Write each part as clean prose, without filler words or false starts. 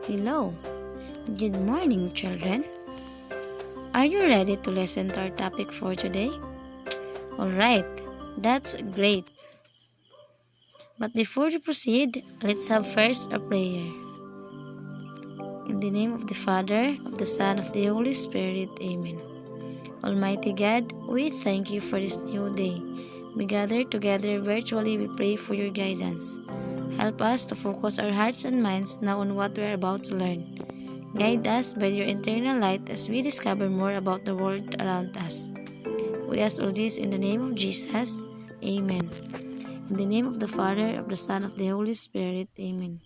Hello, good morning, children. Are you ready to listen to our topic for today? Alright, that's great. But before we proceed, let's have first a prayer. In the name of the Father, of the Son, of the Holy Spirit, Amen. Almighty God, we thank you for this new day. We gather together virtually, we pray for your guidance. Help us to focus our hearts and minds now on what we are about to learn. Guide us by your eternal light as we discover more about the world around us. We ask all this in the name of Jesus. Amen. In the name of the Father, of the Son, of the Holy Spirit. Amen.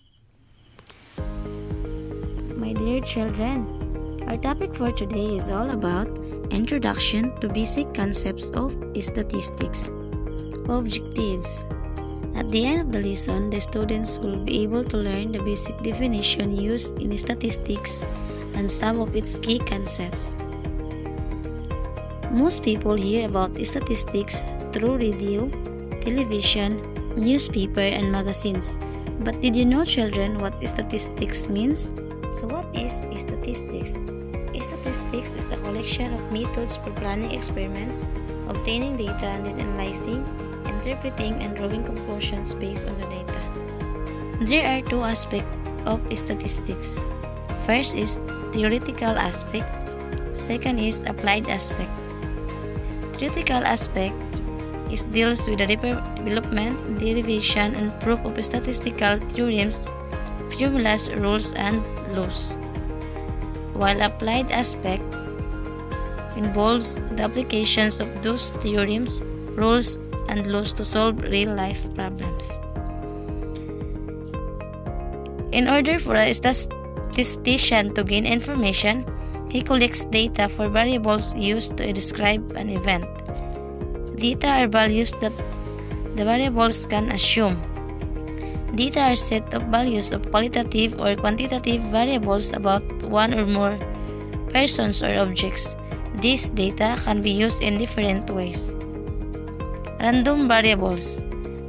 My dear children, our topic for today is all about Introduction to Basic Concepts of Statistics. Objectives. At the end of the lesson, the students will be able to learn the basic definition used in statistics and some of its key concepts. Most people hear about statistics through radio, television, newspaper, and magazines. But did you know, children, what statistics means? So what is statistics? Statistics is a collection of methods for planning experiments, obtaining data, and then analyzing, interpreting, and drawing conclusions based on the data. There are two aspects of statistics. First is theoretical aspect. Second is applied aspect. Theoretical aspect deals with the development, derivation, and proof of statistical theorems, formulas, rules, and laws. While applied aspect involves the applications of those theorems, rules, and laws to solve real-life problems. In order for a statistician to gain information, he collects data for variables used to describe an event. Data are values that the variables can assume. Data are set of values of qualitative or quantitative variables about one or more persons or objects. These data can be used in different ways. Random variables.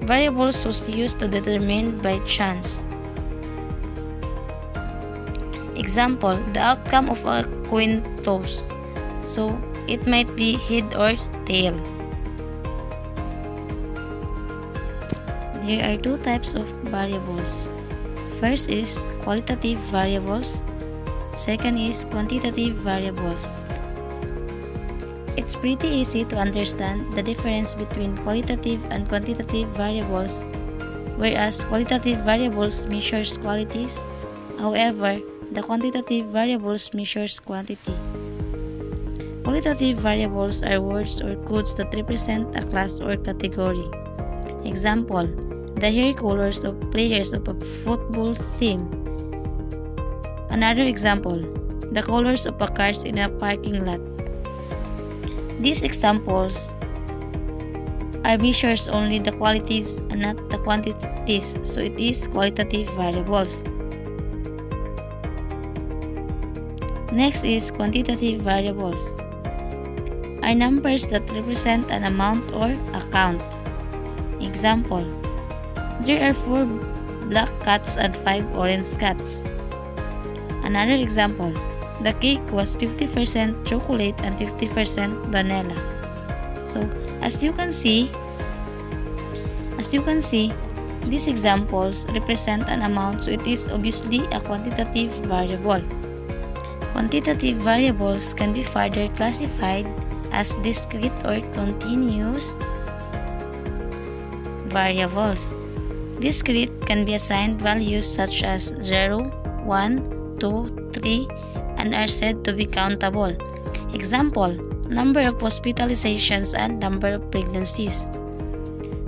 Variables was used to determine by chance. Example, the outcome of a coin toss. So, it might be head or tail. There are two types of variables. First is qualitative variables. Second is quantitative variables. It's pretty easy to understand the difference between qualitative and quantitative variables, whereas qualitative variables measures qualities. However, the quantitative variables measures quantity. Qualitative variables are words or codes that represent a class or category. Example, the hair colors of players of a football team. Another example, the colors of a cars in a parking lot. These examples are measures only the qualities and not the quantities, so it is qualitative variables. Next is quantitative variables. Are numbers that represent an amount or account. Example, there are 4 black cats and 5 orange cats. Another example, the cake was 50% chocolate and 50% vanilla. So, as you can see, these examples represent an amount, so it is obviously a quantitative variable. Quantitative variables can be further classified as discrete or continuous variables. Discrete can be assigned values such as 0, 1, 2, 3, and are said to be countable. Example, number of hospitalizations and number of pregnancies.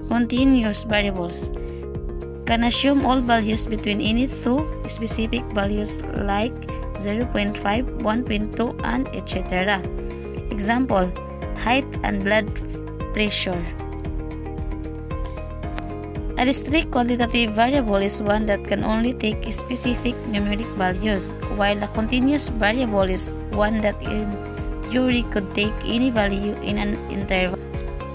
Continuous variables can assume all values between any two specific values like 0.5, 1.2, and etc. Example, height and blood pressure. A discrete quantitative variable is one that can only take specific numeric values, while a continuous variable is one that in theory could take any value in an interval.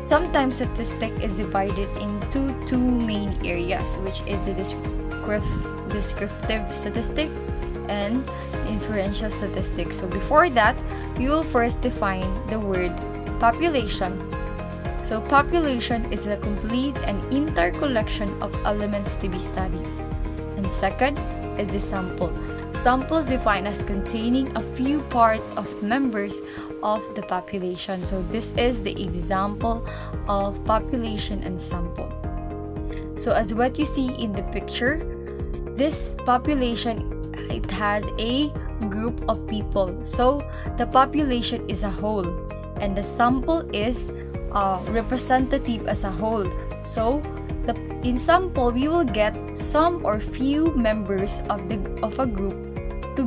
Sometimes statistic is divided into two main areas, which is the descriptive statistic and inferential statistics. So before that, we will first define the word population. So population is a complete and entire collection of elements to be studied. And second is the sample. Sample is defined as containing a few parts of members of the population. So this is the example of population and sample. So as what you see in the picture, this population, it has a group of people. So the population is a whole and the sample is representative as a whole. So in sample, we will get some or few members of a group to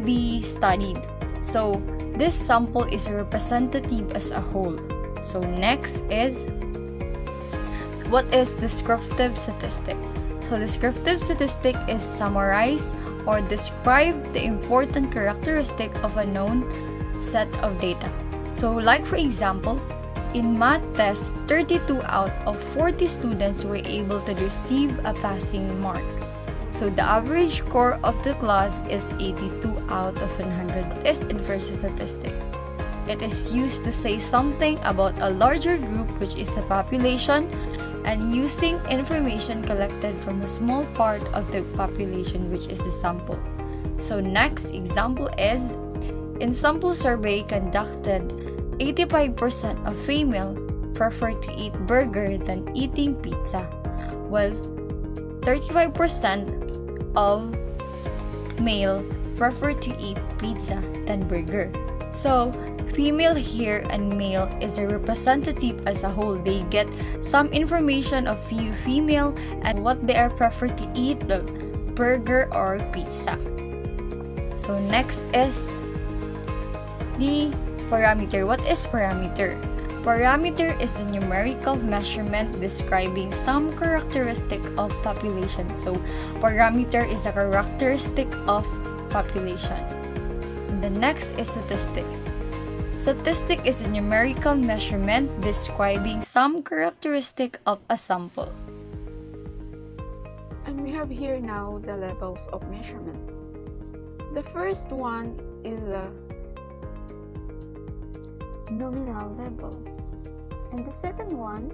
be studied. So this sample is representative as a whole. So next is, what is descriptive statistic? So descriptive statistic is summarize or describe the important characteristic of a known set of data. So like for example, in math test, 32 out of 40 students were able to receive a passing mark. So the average score of the class is 82 out of 100. What is inferential statistic? It is used to say something about a larger group, which is the population, and using information collected from a small part of the population, which is the sample. So next example is, in sample survey conducted, 85% of female prefer to eat burger than eating pizza, while 35% of male prefer to eat pizza than burger. So female here and male is a representative as a whole. They get some information of few female and what they are prefer to eat, the burger or pizza. So next is the parameter. What is parameter? Parameter is the numerical measurement describing some characteristic of population. So parameter is a characteristic of population. And the next is statistic. Statistic is a numerical measurement describing some characteristic of a sample. And we have here now the levels of measurement. The first one is the nominal level, and the second one,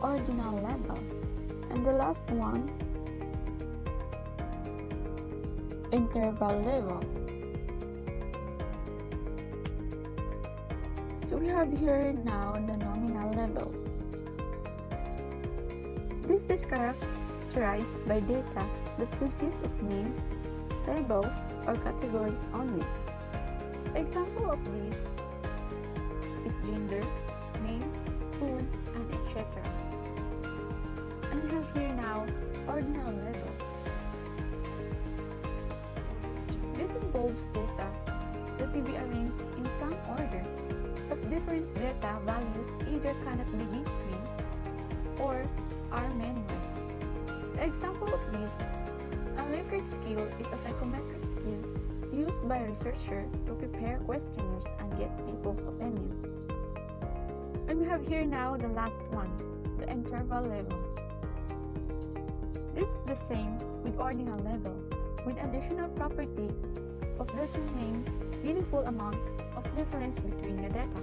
ordinal level, and the last one, interval level. So we have here now the nominal level. This is characterized by data that consists of names, labels, or categories only. Example of this is gender, name, food, and etc. And we have here now ordinal level. This involves data that may be arranged in some order, but different data values either cannot be given or are memorized. The example of this, a Likert scale is a psychometric scale used by a researcher to prepare questionnaires and get people's opinions. And we have here now the last one, the interval level. This is the same with ordinal level, with additional property of determining meaningful amount of difference between the data.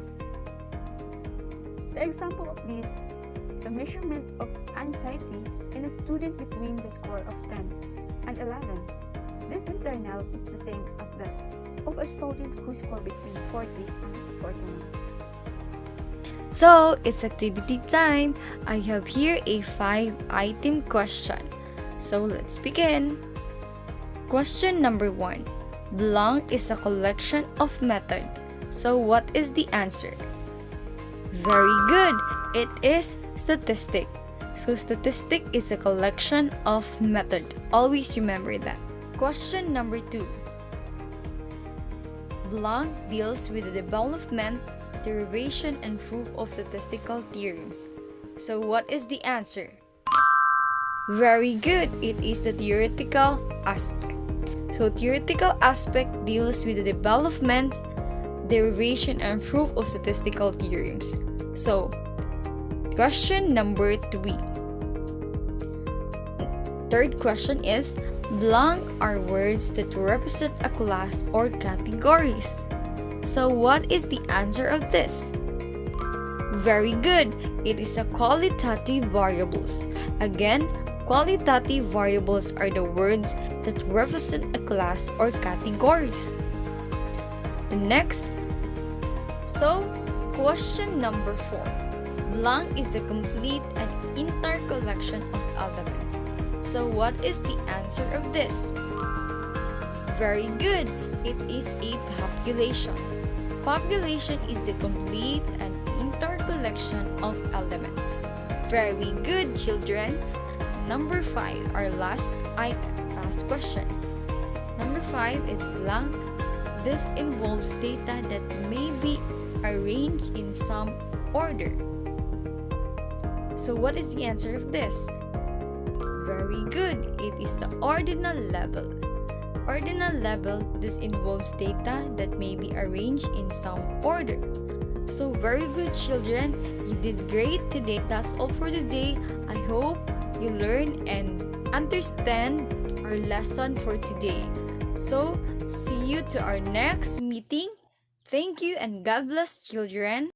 The example of this is a measurement of anxiety in a student between the score of 10 and 11. This internal is the same as that of a student who scored between 40 and 49. So it's activity time. I have here a 5-item question. So let's begin. Question number 1. Blank is a collection of methods. So what is the answer? Very good. It is statistic. So statistic is a collection of method. Always remember that. Question number 2. Blank deals with the development, derivation, and proof of statistical theorems. So what is the answer? Very good. It is the theoretical aspect. So theoretical aspect deals with the development, derivation, and proof of statistical theorems. So question number 3. third question is, blank are words that represent a class or categories. So what is the answer of this? Very good. It is a qualitative variables. Again, qualitative variables are the words that represent a class or categories. Next, question number 4. Blank is the complete and entire collection of elements. So what is the answer of this? Very good. It is a population. Population is the complete and entire collection of elements. Very good, children. Number 5, our last question. Number 5 is blank. This involves data that may be arranged in some order. So what is the answer of this? Very good. It is the ordinal level. Ordinal level, this involves data that may be arranged in some order. So very good, children. You did great today. That's all for today. I hope you learn and understand our lesson for today. So see you to our next meeting. Thank you and God bless, children.